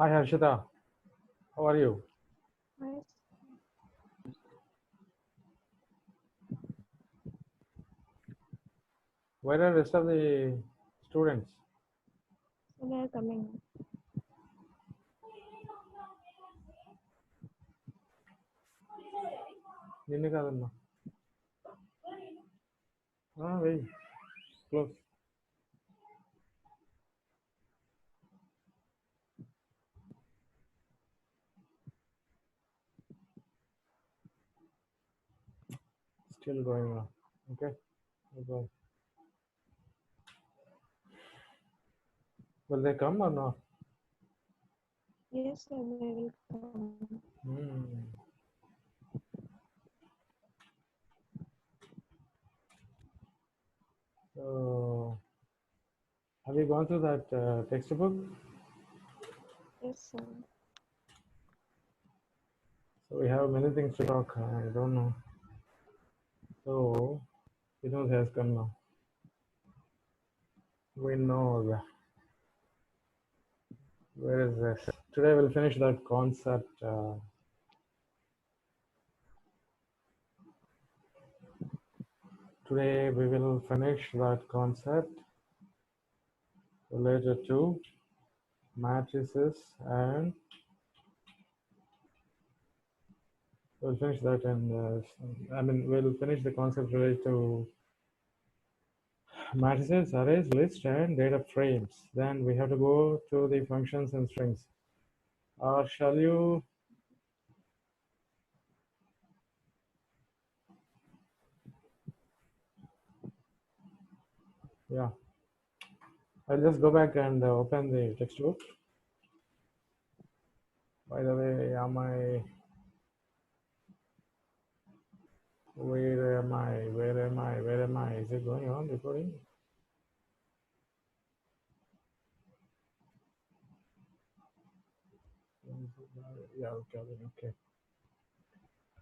Hi Harshita, how are you? Yes, Where are the rest of the students? so they are coming. నిన్ను కాదమ్మా వెయ్యి close. Still going on. Okay. Okay. Will they come or not? Yes, sir, they will come. So, have you gone through that textbook? Yes, sir. So we have many things to talk. I don't know. So, Vinod has come now. We know that. Where is this? Today we'll finish that concept. Today we will finish that concept related to matrices, and we'll finish that. And we'll finish the concept related to matrices, arrays, lists, and data frames. Then we have to go to the functions and strings. Or shall you? Yeah. I'll just go back and open the textbook. By the way, where am I? Is it going on recording? Yeah, okay.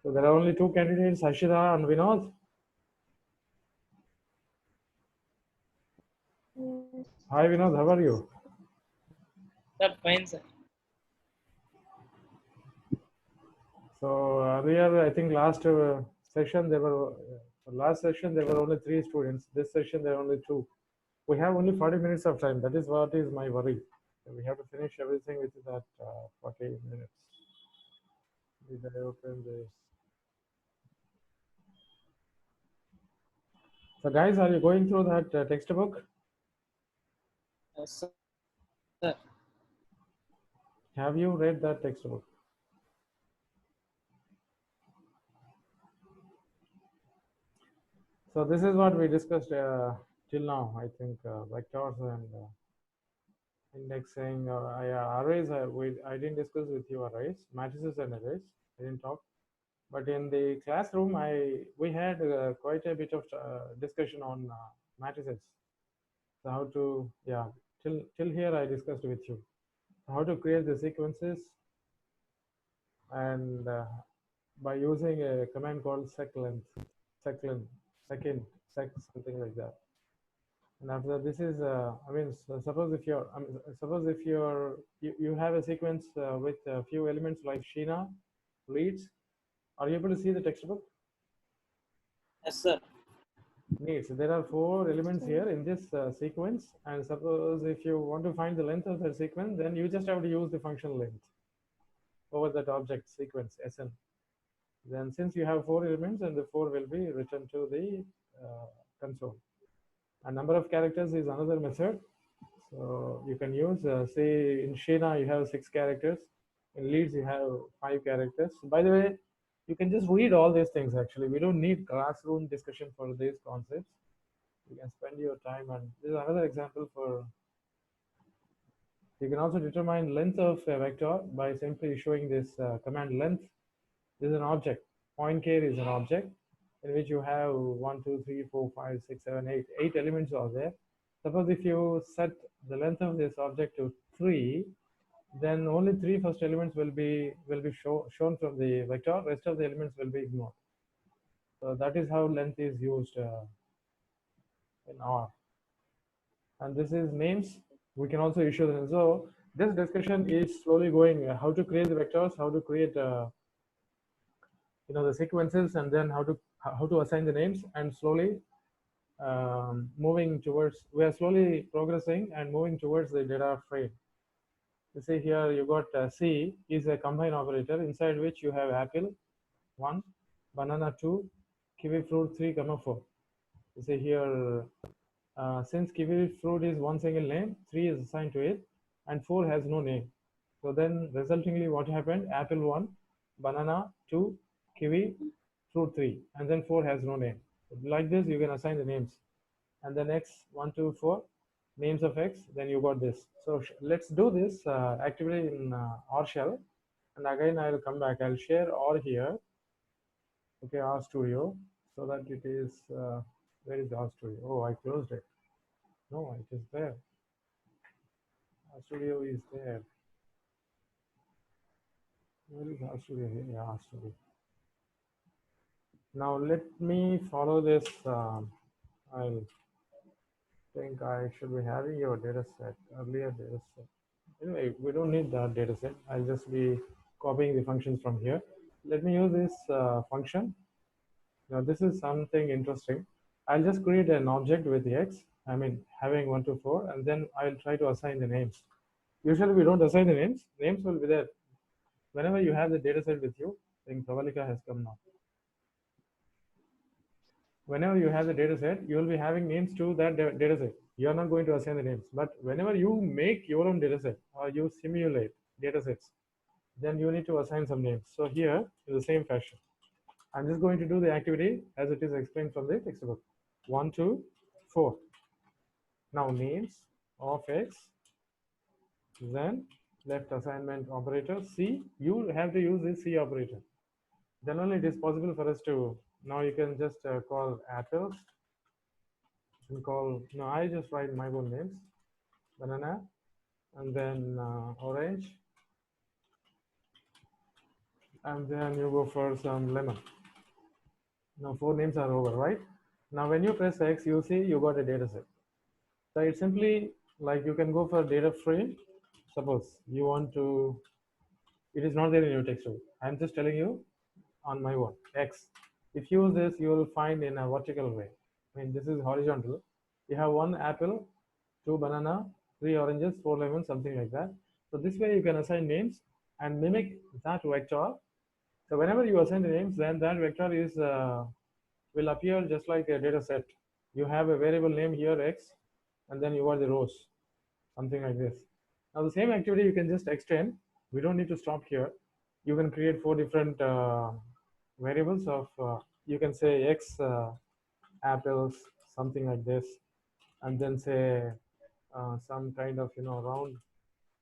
So there are only two candidates, Ashita and Vinod. Yes. Hi Vinod, how are you? Sir, fine, sir. So earlier, I think last session there were only 3 students. This session there are only 2. We have only 40 minutes of time. That is what is my worry. We have to finish everything within that 40 minutes. Did I open this? So guys, are you going through that textbook? Sir. Have you read that textbook? So this is what we discussed till now. I think vectors and indexing, arrays. I didn't discuss with you arrays, matrices and arrays. I didn't talk. But in the classroom, we had quite a bit of discussion on matrices. So how to, till here I discussed with you how to create the sequences, and by using a command called seclength, second, something like that. And after that, this is, suppose if you have a sequence with a few elements like Sheena, leads. Are you able to see the textbook? Yes, sir. Needs. There are 4 elements Sir. here in this sequence, and suppose if you want to find the length of the sequence, then you just have to use the function length over that object sequence Sn. Then since you have 4 elements, and the 4 will be returned to the console. A number of characters is another method. So you can use, say in Sheena you have 6 characters, in leads you have 5 characters. By the way, you can just read all these things actually. We don't need classroom discussion for these concepts. You can spend your time, and this is another example for, you can also determine length of a vector by simply showing this command length. This is an object. Point K is an object in which you have 1, 2, 3, 4, 5, 6, 7, 8. 8 elements are there. Suppose if you set the length of this object to 3, then only three first elements will be shown from the vector. Rest of the elements will be ignored. So that is how length is used in R. And this is names. We can also issue them. So this discussion is slowly going how to create the vectors, how to create the sequences, and then how to assign the names, and slowly moving towards, we are slowly progressing and moving towards the data frame. You see here you got C is a combine operator inside which you have apple 1, banana 2, kiwi fruit 3, 4. You see here since kiwi fruit is one single name, 3 is assigned to it, and 4 has no name. So then resultingly what happened, apple 1, banana 2, kiwi fruit 3, and then 4 has no name. Like this you can assign the names, and then x 1 2 4 names of x, then you got this. So let's do this activity in R shell, and again I'll come back, I'll share R here. Okay, RStudio, so that it is where is RStudio? Oh, I closed it. No, it is there. RStudio is there. Where is RStudio? Here, yeah, RStudio. Now let me follow this. I think I should be having your data set, earlier data set. Anyway, we don't need that data set. I'll just be copying the functions from here. Let me use this function. Now this is something interesting. I'll just create an object with the x, I mean having 1 to 4, and then I'll try to assign the names. Usually we don't assign the names. Names will be there. Whenever you have the data set with you, I think Pravalika has come now. Whenever you have the data set, you will be having names to that data set. You are not going to assign the names. But whenever you make your own data set or you simulate data sets, then you need to assign some names. So here, in the same fashion, I'm just going to do the activity as it is explained from the textbook. 1 2 4. Now names of x, then left assignment operator C. You have to use this C operator. Then only it is possible for us to, now you can just call apples, and call, no, I just write my own names, banana, and then orange, and then you go for some lemon. Now 4 names are over, right? Now when you press X, you see you got a data set. So it's simply like you can go for data frame. Suppose you want to, it is not there in your textbook. I'm just telling you on my own, X. If you use this, you will find in a vertical way. I mean, this is horizontal. You have 1 apple, 2 banana, 3 oranges, 4 lemons, something like that. So this way you can assign names and mimic that vector. So whenever you assign the names, then that vector is will appear just like a data set. You have a variable name here, X, and then you got the rows, something like this. Now the same activity you can just extend. We don't need to stop here. You can create 4 different variables of, you can say X apples, something like this, and then say some kind of round.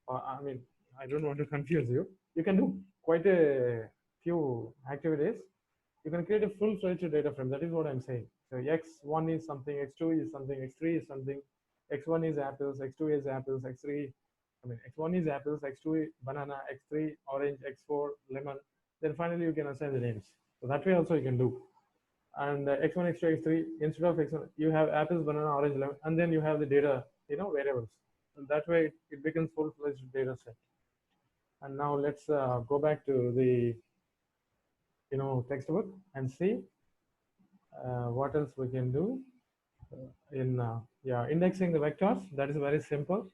I mean, I don't want to confuse you. You can do quite a few activities. You can create a full-fledged data frame. That is what I'm saying. So x1 is something, x2 is something, x3 is something, x1 is apples, x2 is apples, x3, I mean, x1 is apples, x2 is banana, x3 orange, x4 lemon. Then finally you can assign the names. So that way also you can do. And x1, x2, x3, instead of x1, you have apples, banana, orange, lemon, and then you have the data, variables. And that way it becomes full-fledged data set. And now let's go back to the textbook and see what else we can do in indexing the vectors. That is very simple.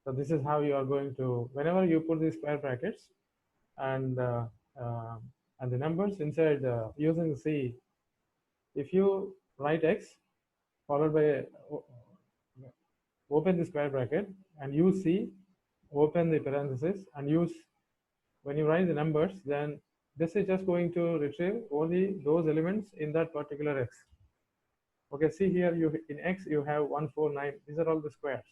So this is how you are going to, whenever you put these square brackets and the numbers inside using C, if you write x followed by open the square bracket and use C, open the parenthesis and use, when you write the numbers, then this is just going to retrieve only those elements in that particular x. Okay, see here, you in x you have 1 4 9. These are all the squares,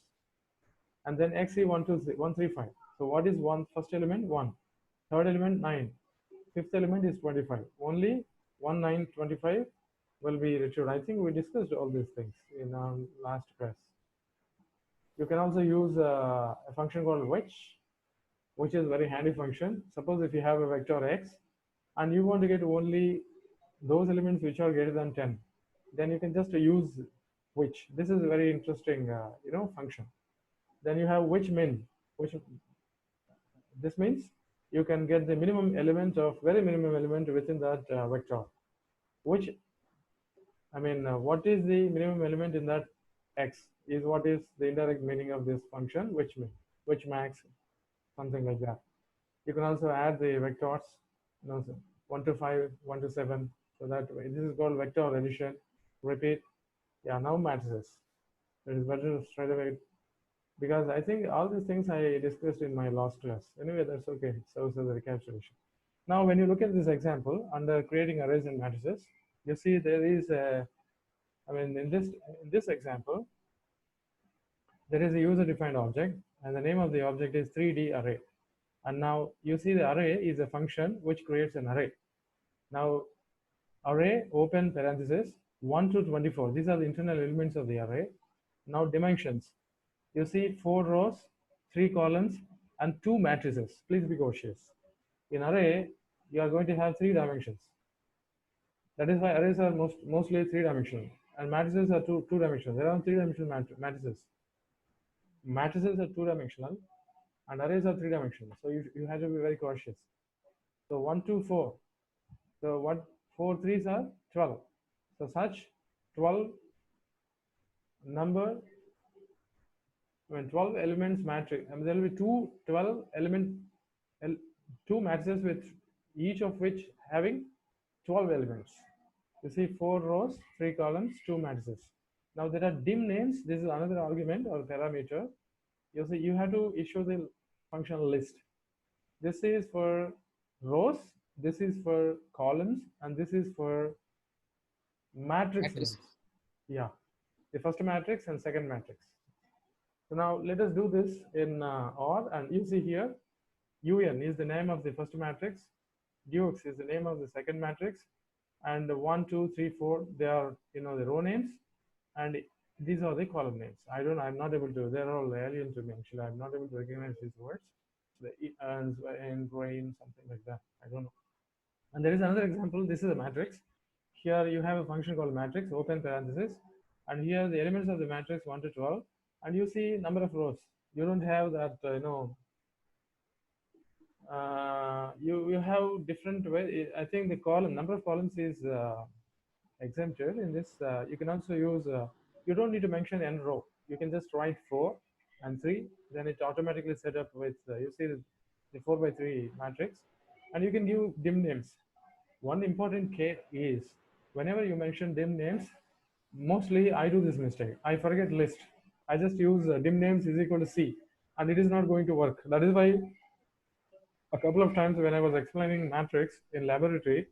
and then x is 1 2 1 3 5. So what is first element? 1, third element 9, fifth element is 25. Only 1 9 25 will be retrieved. I think we discussed all these things in our last class. You can also use a function called which which is very handy function. Suppose if you have a vector x and you want to get only those elements which are greater than 10, then you can just use which. This is a very interesting function. Then you have which min, which this means you can get the minimum element of very minimum element within that vector. Which what is the minimum element in that x is what is the indirect meaning of this function, which min, which max, something like that. You can also add the vectors, 1 to 5, 1 to 7. So that way, this is called vector addition. Repeat. Yeah, now matrices. It is better straight away because I think all these things I discussed in my last class. Anyway, that's okay. It serves as a recapitulation. Now, when you look at this example under creating arrays and matrices, you see there is a, in this example, there is a user-defined object, and the name of the object is 3D array. And now you see the array is a function which creates an array. Now, array open parenthesis 1 to 24. These are the internal elements of the array. Now dimensions. You see 4 rows, 3 columns, and 2 matrices. Please be cautious. In array, you are going to have 3 dimensions. That is why arrays are mostly 3-dimensional, and matrices are 2-dimensional. There are 3-dimensional matrices. Matrices are 2-dimensional, and arrays are 3-dimensional. So you have to be very cautious. So 1, 2, 4. So 4 3s are 12. So such 12 number, 12 elements matrix. There will be 12 element, 2 matrices with each of which having 12 elements. You see 4 rows, 3 columns, 2 matrices. Now there are dim names. This is another argument or parameter. You see you have to issue the function list. This is for rows, this is for columns, and this is for matrix names. Yeah, the first matrix and second matrix. So now let us do this in OR, and you see here UN is the name of the first matrix, Dux is the name of the second matrix, and 1, 2, 3, 4 they are the row names, and these are the column names. I'm not able to, they're all alien to me actually. I'm not able to recognize these words. The and brain, something like that. I don't know. And there is another example. This is a matrix. Here you have a function called matrix, open parenthesis, and here the elements of the matrix 1 to 12, and you see number of rows. You don't have that, you have different way. I think the column number of columns is exempted in this. You can also use. You don't need to mention n row. You can just write 4 and 3. Then it automatically set up with. You see the 4 by 3 matrix, and you can give dim names. One important case is whenever you mention dim names, mostly I do this mistake. I forget list. I just use dim names is equal to C, and it is not going to work. That is why a couple of times when I was explaining matrix in laboratory,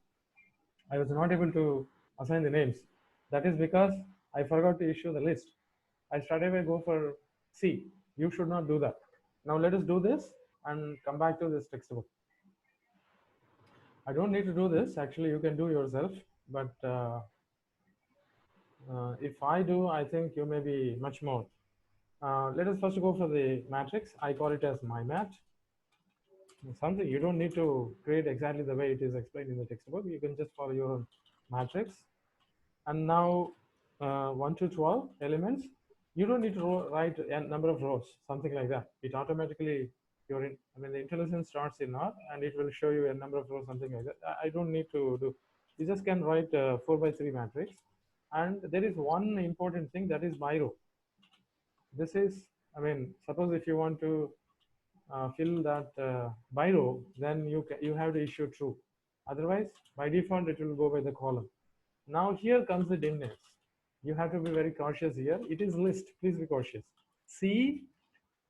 I was not able to assign the names. That is because I forgot to issue the list. I straight away go for C. You should not do that. Now let us do this and come back to this textbook. I don't need to do this. Actually, you can do yourself. But if I do, I think you may be much more. Let us first go for the matrix. I call it as my mat. Something you don't need to create exactly the way it is explained in the textbook. You can just follow your own matrix. And now 1 to 12 elements. You don't need to write a number of rows, something like that. It automatically, the IntelliSense starts in R and it will show you a number of rows, something like that. I don't need to do. You just can write 4 by 3 matrix. And there is one important thing, that is by row. This is, suppose if you want to fill that by row, then you have to issue true. Otherwise, by default, it will go by the column. Now here comes the dim names. You have to be very cautious here. It is list. Please be cautious. C.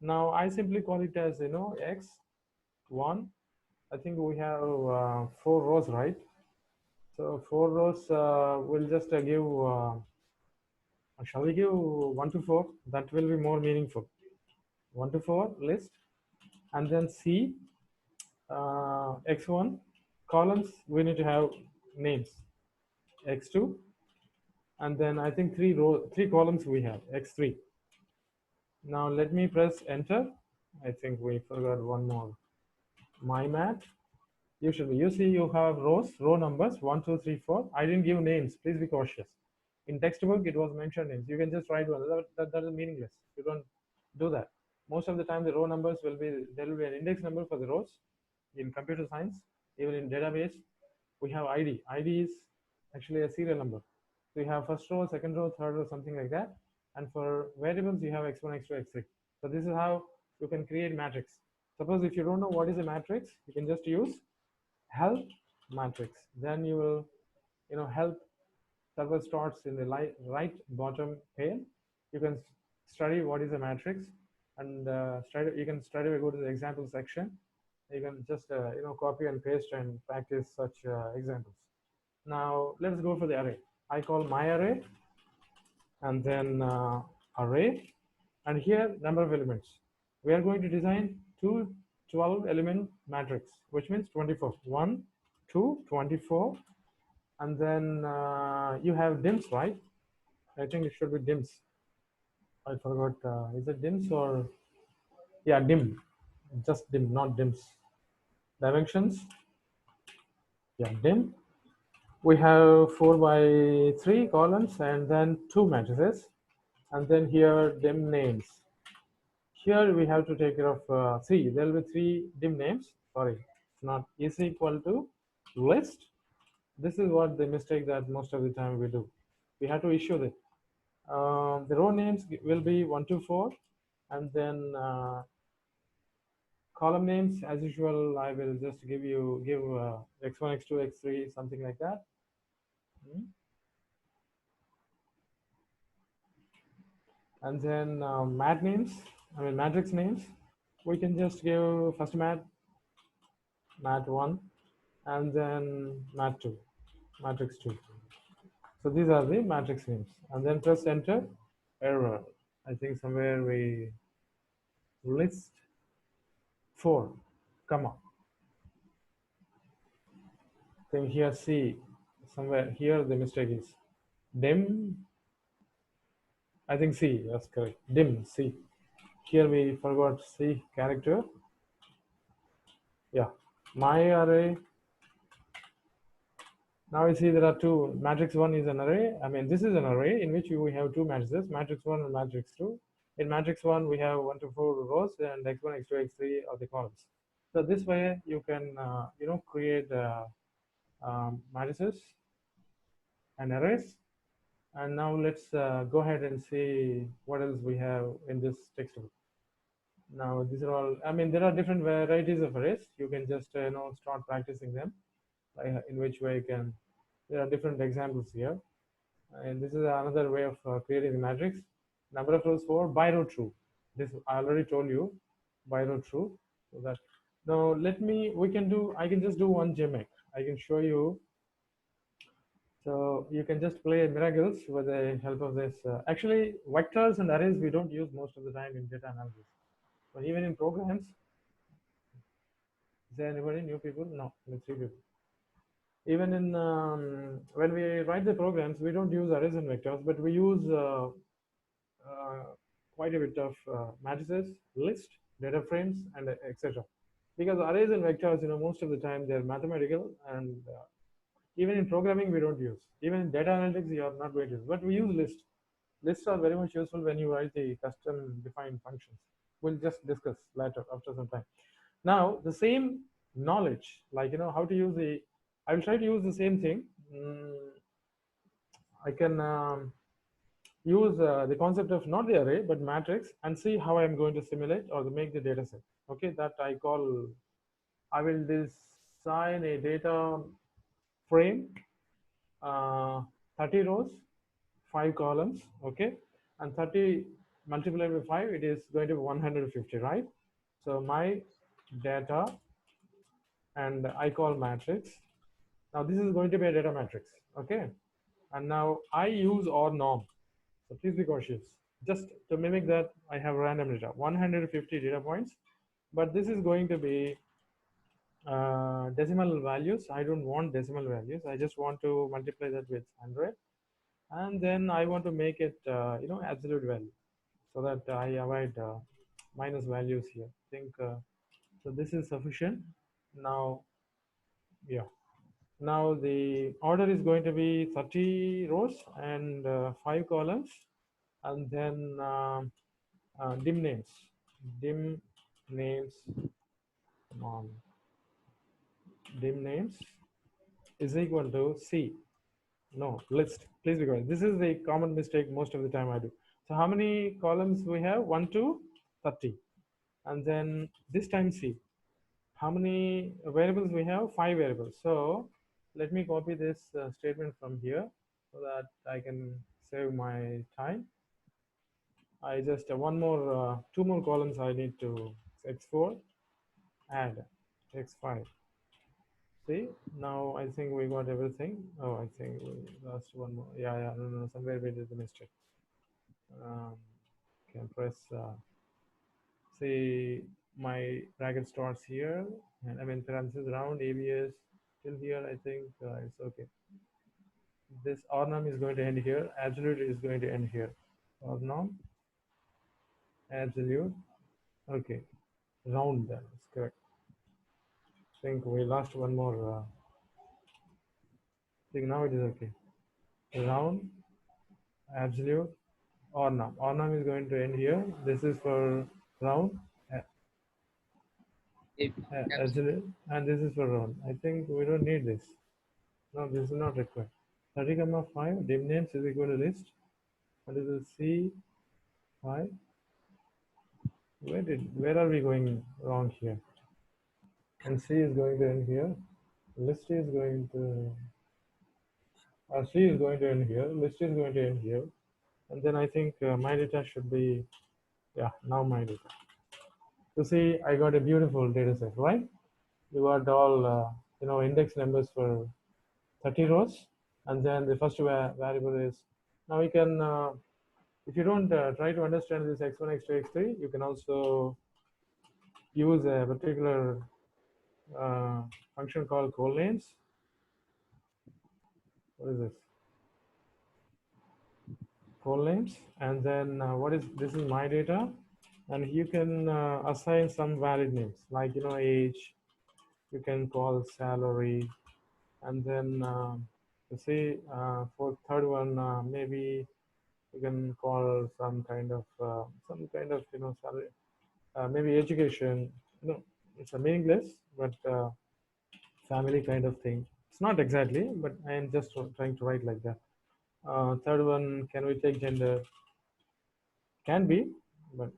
Now I simply call it as X1. I think we have 4 rows, right? So 4 rows. We'll just give. Shall we give 1 to 4? That will be more meaningful. 1 to 4 list, and then C. X1 columns. We need to have names. X2. And then I think 3 columns we have, X3. Now let me press enter. I think we forgot one more. MyMat. You should be. You see, you have row numbers 1, 2, 3, 4. I didn't give names. Please be cautious. In textbook, it was mentioned names. You can just write one. That is meaningless. You don't do that. Most of the time, the row numbers will be, there will be an index number for the rows. In computer science, even in database, we have ID. ID is actually a serial number. So you have first row, second row, third row, something like that. And for variables, you have x1, x2, x3. So this is how you can create matrix. Suppose if you don't know what is a matrix, you can just use help matrix. Then you will, help server starts in the right bottom pane. You can study what is a matrix, and you can straight away go to the example section. You can just copy and paste and practice such examples. Now let's go for the array. I call my array, and then array, and here number of elements. We are going to design two 12 element matrix, which means 24. 1, 2, 24, and then you have dims, right? I think it should be dims. I forgot. Is it dims or yeah, dim? Just dim, not dims. Dimensions. Yeah, dim. We have 4 by 3 columns and then 2 matrices, and then here dim names. Here we have to take care of 3. There will be 3 dim names. Sorry, not is equal to list. This is what the mistake that most of the time we do. We have to issue this. The row names will be 1 to 4, and then column names, as usual, I will just give x1, x2, x3, something like that. And then mat names, matrix names, we can just give first mat 1, and then mat 2, matrix 2. So these are the matrix names, and then press enter. Error. I think somewhere we list 4, comma. Then here C, somewhere here the mistake is dim. I think C, that's correct. Dim C. Here we forgot C character. Yeah, my array. Now you see there are two. Matrix 1 is an array. This is an array in which we have two matrices, matrix 1 and matrix 2. In matrix 1, we have 1 to 4 rows, and x1, x2, x3 are the columns. So this way you can, create matrices and arrays. And now let's go ahead and see what else we have in this textbook. Now these are all, there are different varieties of arrays. You can just, start practicing them. In which way you can, there are different examples here. And this is another way of creating the matrix. Number of rows 4, by row true. This I already told you, by row true. So that now I can just do one gimmick. I can show you. So you can just play miracles with the help of this. Actually, vectors and arrays we don't use most of the time in data analysis. But even in programs, is there anybody, new people? No, only 3 people. Even in when we write the programs, we don't use arrays and vectors, but we use quite a bit of matrices, list, data frames, and etc. Because arrays and vectors, most of the time they're mathematical, and even in programming we don't use. Even in data analytics, you are not going to use, but we use lists. Lists are very much useful when you write the custom defined functions. We'll just discuss later after some time. Now the same knowledge, like how to use the, I will try to use the same thing. I can use the concept of not the array but matrix and see how I'm going to simulate or to make the data set. Okay, that I will design a data frame, 30 rows, 5 columns. Okay, and 30 multiplied by 5, it is going to be 150, right? So my data, and I call matrix. Now this is going to be a data matrix. Okay, and now I use OR norm. So please be cautious. Just to mimic that, I have random data, 150 data points, but this is going to be decimal values. I don't want decimal values. I just want to multiply that with 100, and then I want to make it, absolute value, so that I avoid minus values here. I think so. This is sufficient. Now, yeah. Now the order is going to be 30 rows and 5 columns, and then dim names. Dim names, come on. Dim names is equal to C. No, list. Please be quiet. This is the common mistake most of the time I do. So how many columns we have? 1 to 30. And then this time C. How many variables we have? 5 variables. So let me copy this statement from here so that I can save my time. I just two more columns I need to x4, add x5. See, now I think we got everything. Oh, I think we lost one more. Yeah, no, somewhere we did the mistake. Can press, see, my bracket starts here, and I mean parentheses round ABS till here. I think it's okay. This ornum is going to end here. Absolute is going to end here. Ornum, absolute. Okay, round then. It's correct. I think we lost one more. I think now it is okay. Round, absolute, ornum. Ornum is going to end here. This is for round, absolute, and this is for round. I think we don't need this. No, this is not required. 30 comma 5 dim names is equal to list. What is the C 5? Where are we going wrong here? And C is going to end here. List is going to C is going to end here. List is going to end here. And then I think my data should be, yeah, now my data. You see, I got a beautiful data set, right? You got all, index numbers for 30 rows. And then the first variable is, now we can, if you don't try to understand this x1, x2, x3, you can also use a particular function called call names. What is this? Call names. And then this is my data. And you can assign some valid names like, age, you can call salary. And then you see for third one, maybe you can call some kind of salary, maybe education. No, it's a meaningless, but family kind of thing. It's not exactly, but I am just trying to write like that. Third one, can we take gender? Can be, but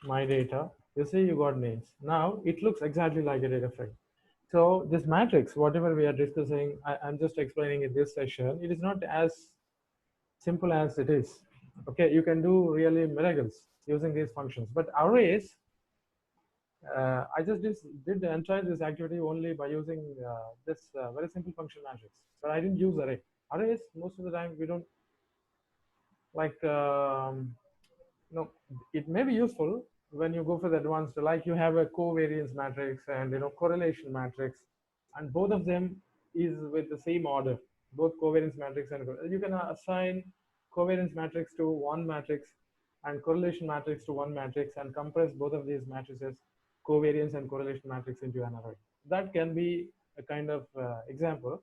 my data. You see, you got names. Now it looks exactly like a data frame. So this matrix, whatever we are discussing, I'm just explaining in this session. It is not as simple as it is. Okay, you can do really miracles using these functions. But arrays, I just did the entire this activity only by using this very simple function matrix. But I didn't use array. Arrays, most of the time we don't like. It may be useful when you go for the advanced, like you have a covariance matrix and correlation matrix, and both of them is with the same order. Both covariance matrix and you can assign covariance matrix to one matrix and correlation matrix to one matrix and compress both of these matrices, covariance and correlation matrix, into an array. That can be a kind of example.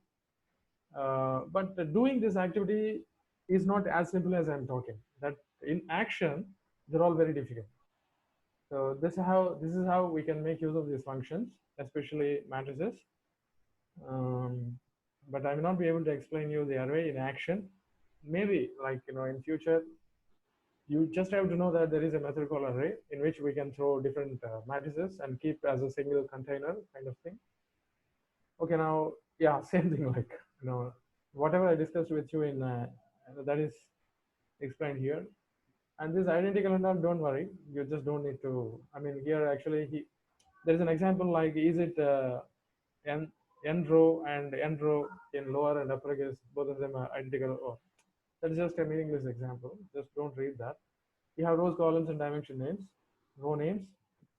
But doing this activity is not as simple as I'm talking. That in action, they're all very difficult. So this is how we can make use of these functions, especially matrices. But I will not be able to explain you the array in action. Maybe in future, you just have to know that there is a method called array in which we can throw different matrices and keep as a single container kind of thing. Okay, now, yeah, same thing, like, whatever I discussed with you in that is explained here. And this identical and all, don't worry, you just don't need to, I mean, here actually there's an example like, is it n row and n row in lower and upper case, both of them are identical, or that's just a meaningless example. Just don't read that. You have rows, columns, and dimension names, row names,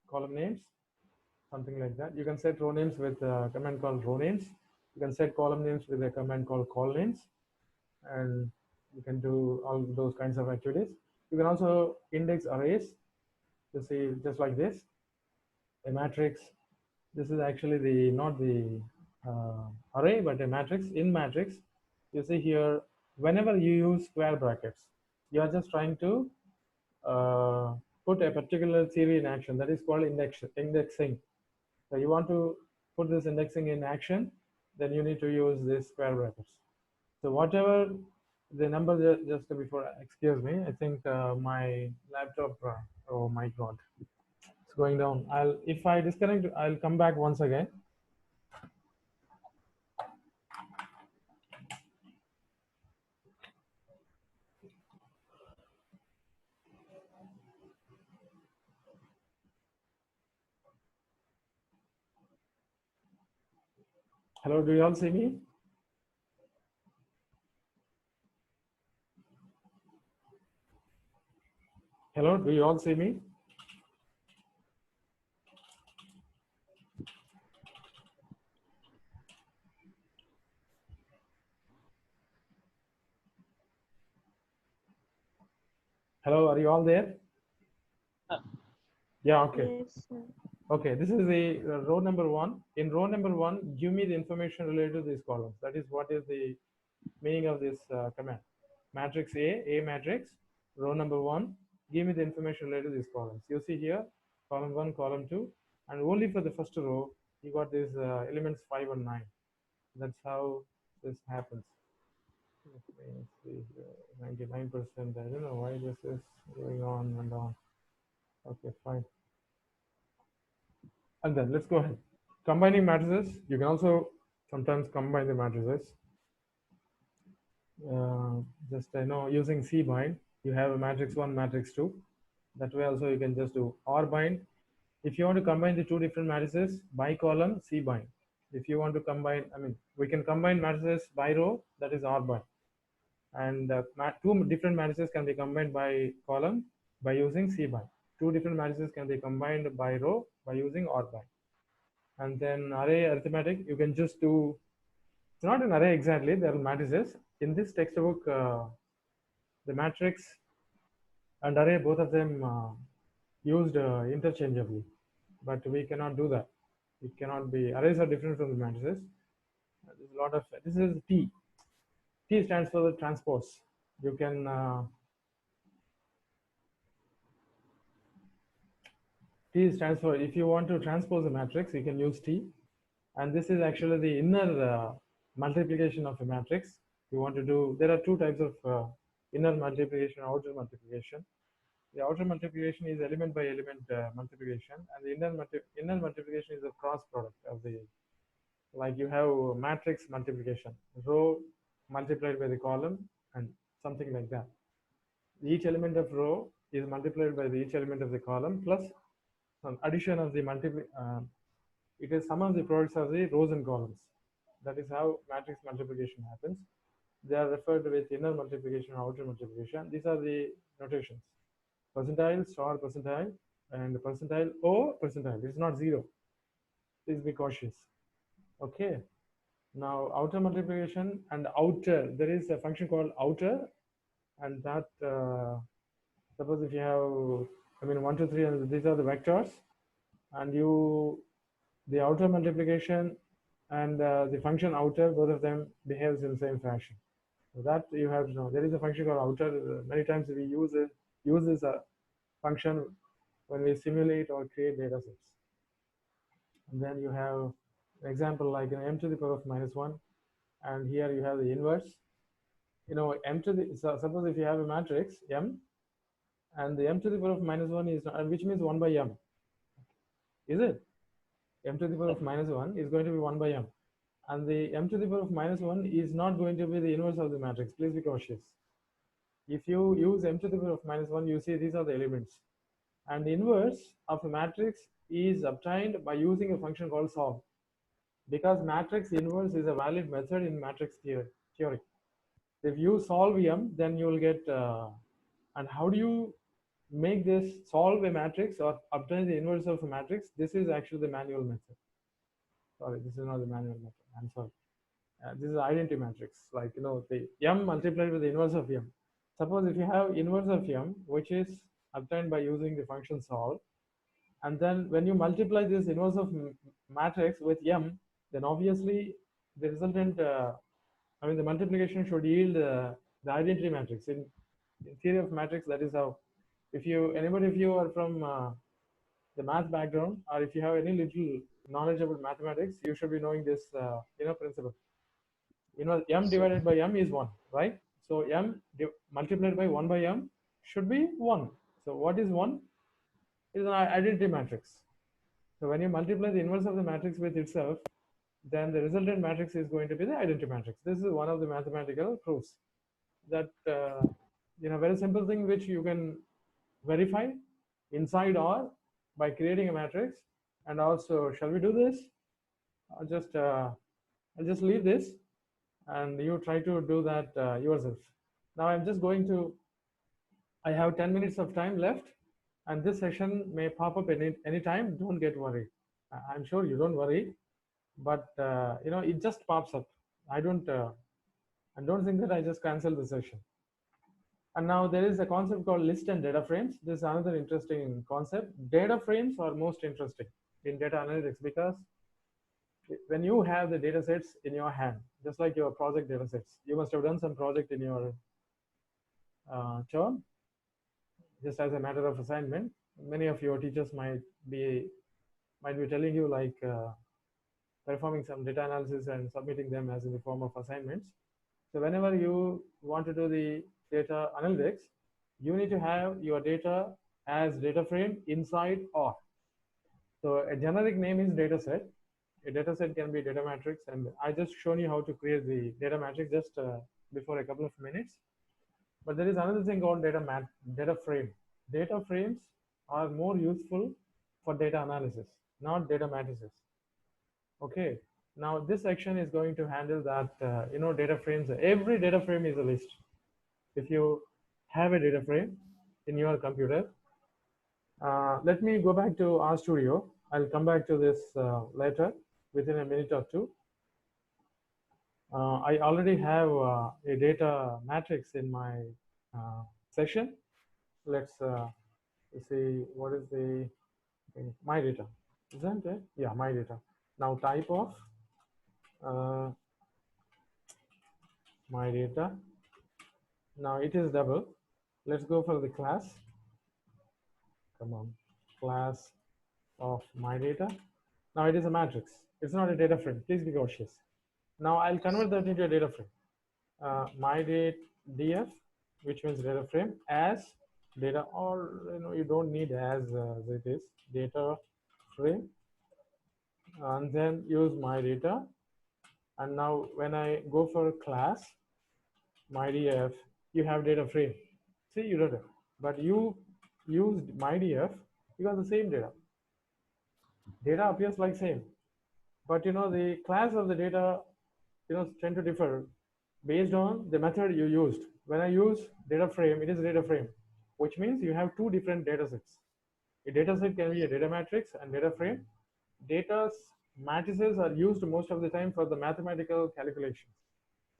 column names, something like that. You can set row names with a command called row names. You can set column names with a command called call names, and you can do all those kinds of activities. You can also index arrays. You see, just like this, a matrix This is actually the not the array, but a matrix. In matrix, you see here, whenever you use square brackets, you are just trying to uh, put a particular theory in action. That is called indexing. So you want to put this indexing in action, then you need to use these square brackets. So whatever the number just before, excuse me, I think my laptop, oh my God, it's going down. If I disconnect, I'll come back once again. Hello, do you all see me? Hello, do you all see me? Hello, are you all there? Yeah, okay. Yes, sir. Okay, this is the row number 1. In row number 1, give me the information related to these columns. That is what is the meaning of this command. Matrix A matrix, row number 1, give me the information related to these columns. You see here, column 1, column 2, and only for the first row, you got these elements 5 and 9. That's how this happens. Let me see here, 99%. I don't know why this is going on and on. Okay, fine. And then let's go ahead. Combining matrices, you can also sometimes combine the matrices. Just using C bind, you have a matrix 1, matrix 2. That way also you can just do R bind. If you want to combine the two different matrices by column, C bind. If you want to combine, we can combine matrices by row, that is R bind. And two different matrices can be combined by column by using C bind. Two different matrices can be combined by row by using R bind. And then array arithmetic, you can just do, it's not an array exactly, there are matrices. In this textbook, the matrix and array, both of them used interchangeably, but we cannot do that. It cannot be, arrays are different from the matrices. There's a lot of, this is T. T stands for the transpose. You can, T stands for, if you want to transpose a matrix, you can use T. And this is actually the inner multiplication of a matrix. You want to do, there are two types of inner multiplication, outer multiplication. The outer multiplication is element by element multiplication, and the inner multiplication is a cross product of the, like you have matrix multiplication, row multiplied by the column and something like that. Each element of row is multiplied by each element of the column plus some addition of the it is sum of the products of the rows and columns. That is how matrix multiplication happens. They are referred to with inner multiplication or outer multiplication. These are the notations. Percentile, star percentile, and percentile or percentile. It's not 0. Please be cautious. Okay. Now outer multiplication and outer. There is a function called outer, and that suppose if you have 1, 2, 3, and these are the vectors, and the outer multiplication and the function outer, both of them behaves in the same fashion. So that you have to know. There is a function called outer. Many times we use this function when we simulate or create data sets. And then you have an example like m to the power of -1, and here you have the inverse. M to the, so suppose if you have a matrix m, and the m to the power of -1 is, which means 1 by m. Is it? M to the power of -1 is going to be 1 by m. And the m to the power of -1 is not going to be the inverse of the matrix. Please be cautious. If you use m to the power of -1, you see these are the elements. And the inverse of a matrix is obtained by using a function called solve. Because matrix inverse is a valid method in matrix theory. If you solve m, then you will get, and how do you make this solve a matrix or obtain the inverse of a matrix? This is actually the manual method. Sorry, this is not the manual method. I'm sorry. This is identity matrix, like the m multiplied with the inverse of m. Suppose if you have inverse of m, which is obtained by using the function solve, And then when you multiply this inverse of matrix with m, then obviously the resultant, I mean, the multiplication should yield the identity matrix. In theory of matrix, that is how, if you are from the math background, or if you have any little knowledge about mathematics, you should be knowing this, principle. M divided by m is 1, right? So m multiplied by 1 by m should be 1. So what is 1? It is an identity matrix. So when you multiply the inverse of the matrix with itself, then the resultant matrix is going to be the identity matrix. This is one of the mathematical proofs. That very simple thing which you can verify inside or by creating a matrix. And also, shall we do this? I'll just leave this, and you try to do that yourself. Now I'm just going to, I have 10 minutes of time left, and this session may pop up any time. Don't get worried. I'm sure you don't worry, but it just pops up. I don't think that I just cancel the session. And now there is a concept called list and data frames. This is another interesting concept. Data frames are most interesting in data analytics because when you have the data sets in your hand, just like your project data sets, you must have done some project in your term, just as a matter of assignment. Many of your teachers might be telling you like performing some data analysis and submitting them as in the form of assignments. So whenever you want to do the data analytics, you need to have your data as data frame inside R. So a generic name is data set. A data set can be data matrix, and I just shown you how to create the data matrix just before a couple of minutes. But there is another thing called data frame. Data frames are more useful for data analysis, not data matrices. Okay. Now this section is going to handle that, data frames. Every data frame is a list. If you have a data frame in your computer, let me go back to RStudio. I'll come back to this later within a minute or two. I already have a data matrix in my session. Let's see what is the my data, isn't it? Yeah, my data. Now type of my data. Now it is double. Let's go for the class. Come on, class of my data. Now it is a matrix. It's not a data frame. Please be cautious. Now I'll convert that into a data frame. My df, which means data frame, as data, or you don't need as it is data frame, and then use my data. And now when I go for class my df, you have data frame. See, you don't have, but you used my df, you got the same data. Data appears like same, but the class of the data tend to differ based on the method you used. When I use data frame, it is a data frame, which means you have two different data sets. A data set can be a data matrix and data frame. Data matrices are used most of the time for the mathematical calculations.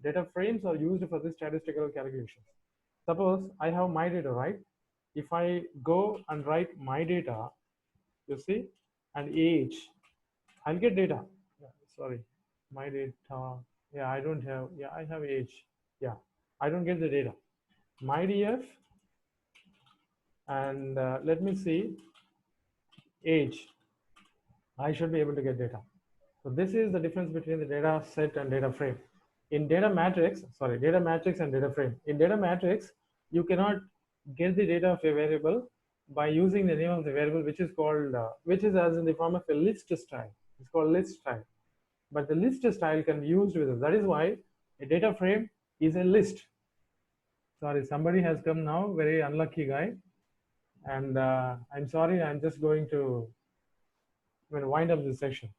Data frames are used for the statistical calculations. Suppose I have my data, right? If I go and write my data, you see, and age, I'll get data. Yeah, sorry, my data. Yeah, I don't have. Yeah, I have age. Yeah, I don't get the data. My df, and let me see, age. I should be able to get data. So this is the difference between the data set and data frame. In data matrix and data frame. In data matrix, you cannot get the data of a variable by using the name of the variable, which is called, which is as in the form of a list style. It's called list style. But the list style can be used with it. That is why a data frame is a list. Sorry, somebody has come now, very unlucky guy. And I'm sorry, I'm just going to wind up this session.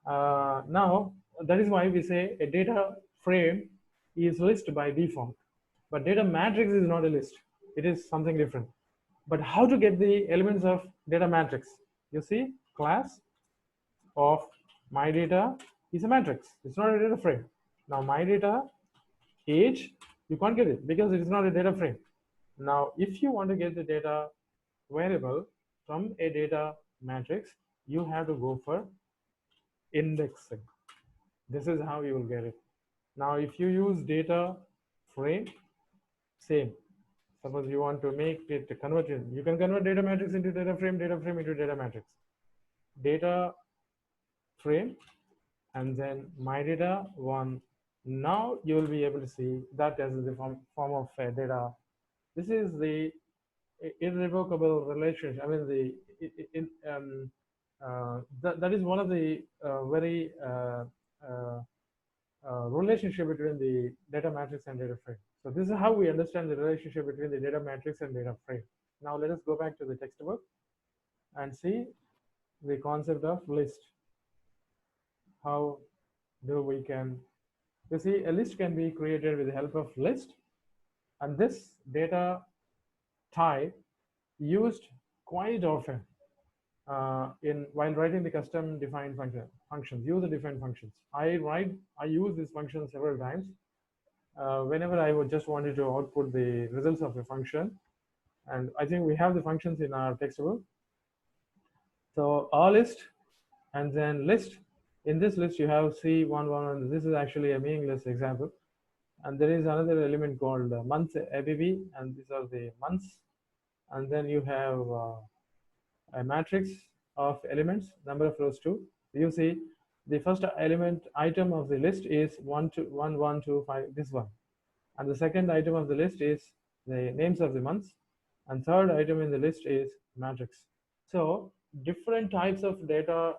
Now, that is why we say a data frame is list by default. But data matrix is not a list. It is something different. But how to get the elements of data matrix? You see, class of my data is a matrix. It's not a data frame. Now, my data age, you can't get it because it is not a data frame. Now, if you want to get the data variable from a data matrix, you have to go for indexing. This is how you will get it. Now, if you use data frame, same. Suppose you want to make it converted, you can convert data matrix into data frame into data matrix. Data frame, and then my data one. Now you will be able to see that as the form of data. This is the irrevocable relationship. I mean, that is one of the very relationship between the data matrix and data frame. So this is how we understand the relationship between the data matrix and data frame. Now let us go back to the textbook and see the concept of list. How do we can, you see, a list can be created with the help of list, and this data type used quite often in while writing the custom defined functions, user defined functions. I use this function several times whenever I would just wanted to output the results of a function. And I think we have the functions in our textbook. So all list and then list. In this list you have C11. This is actually a meaningless example. And there is another element called month ABB, and these are the months. And then you have a matrix of elements, number of rows 2. You see the first element item of the list is 1, 2, 1, 1, 2, 5, this one. And the second item of the list is the names of the months. And third item in the list is matrix. So different types of data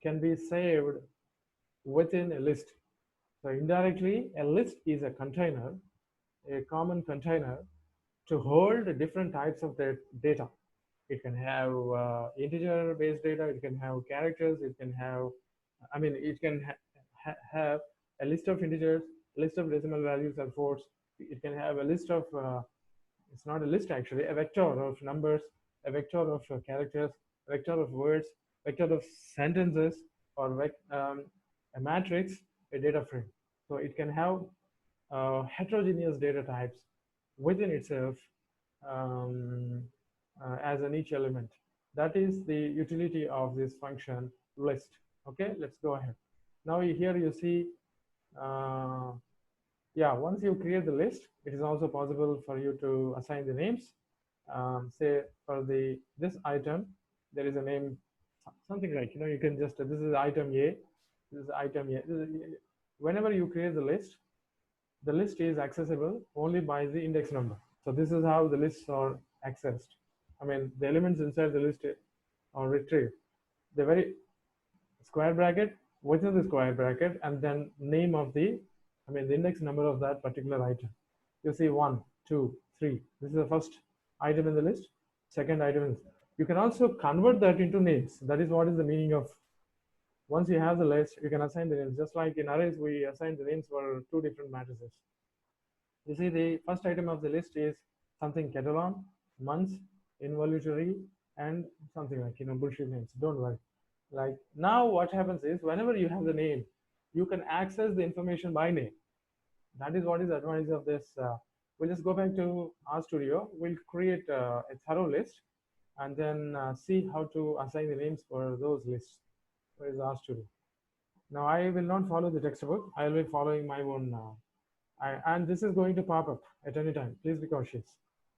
can be saved within a list. So indirectly, a list is a container, a common container to hold different types of data. It can have integer based data, it can have characters, it can have, I mean, it can have a list of integers, list of decimal values or floats. It can have a list of, it's not a list actually, a vector of numbers, a vector of characters, a vector of words, vector of sentences, or a matrix, a data frame. So it can have heterogeneous data types within itself as an each element. That is the utility of this function list. Okay, let's go ahead. Now here you see, yeah, once you create the list, it is also possible for you to assign the names. Say for this item, there is a name, something like, you can just, this is item A, this is item A. Whenever you create the list is accessible only by the index number. So this is how the lists are accessed. I mean, the elements inside the list are retrieved. The very square bracket, within the square bracket, and then name of the, I mean, the index number of that particular item. You see 1, 2, 3. This is the first item in the list. Second item is, you can also convert that into names. That is what is the meaning of, once you have the list, you can assign the names. Just like in arrays, we assign the names for 2 different matrices. You see the first item of the list is something catalan, months, involuntary, and something like, bullshit names. Don't worry. Like now what happens is, whenever you have the name, you can access the information by name. That is what is the advantage of this. We'll just go back to RStudio. We'll create a thorough list and then see how to assign the names for those lists. Where is RStudio? Now I will not follow the textbook. I will be following my own and this is going to pop up at any time. Please be cautious.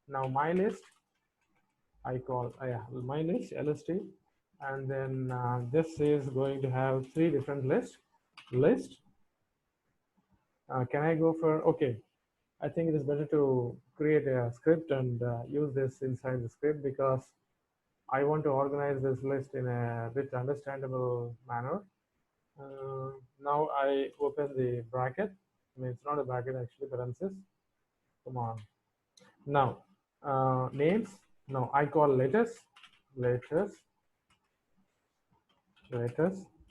Now my list, I call my list LST, and then this is going to have 3 different lists. Can I go for, okay, I think it is better to create a script and use this inside the script, because I want to organize this list in a bit understandable manner. Now I open the bracket. I mean, it's not a bracket actually, parenthesis. Come on. Now names. No, I call letters,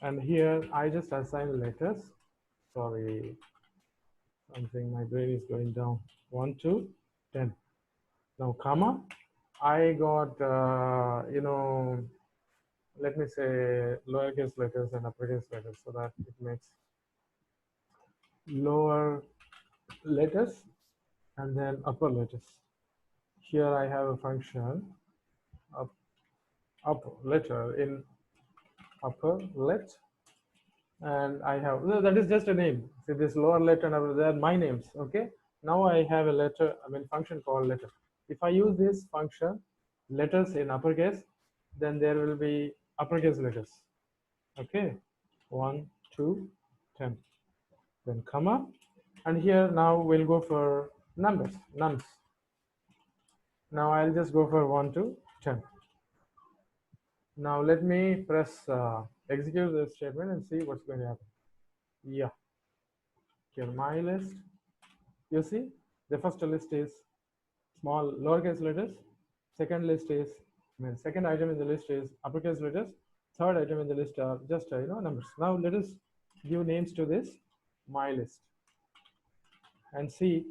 and here I just assign letters. Sorry, something, my brain is going down. 1 to 10. Now comma, I got let me say lowercase letters and uppercase letters, so that it makes lower letters and then upper letters. Here I have a function of upper letter in upper let, and I have, no, that is just a name. See, this lower letter and upper, they are my names. Okay, now I have a letter, I mean function called letter. If I use this function letters in uppercase, then there will be uppercase letters. Okay, 1, 2, 10, then comma, and here now we'll go for numbers, nums. Now I'll just go for 1 to 10. Now let me press execute this statement and see what's going to happen. Yeah, okay, my list. You see, the first list is small lowercase letters. Second list is, I mean, second item in the list is uppercase letters. Third item in the list are just numbers. Now let us give names to this my list and see.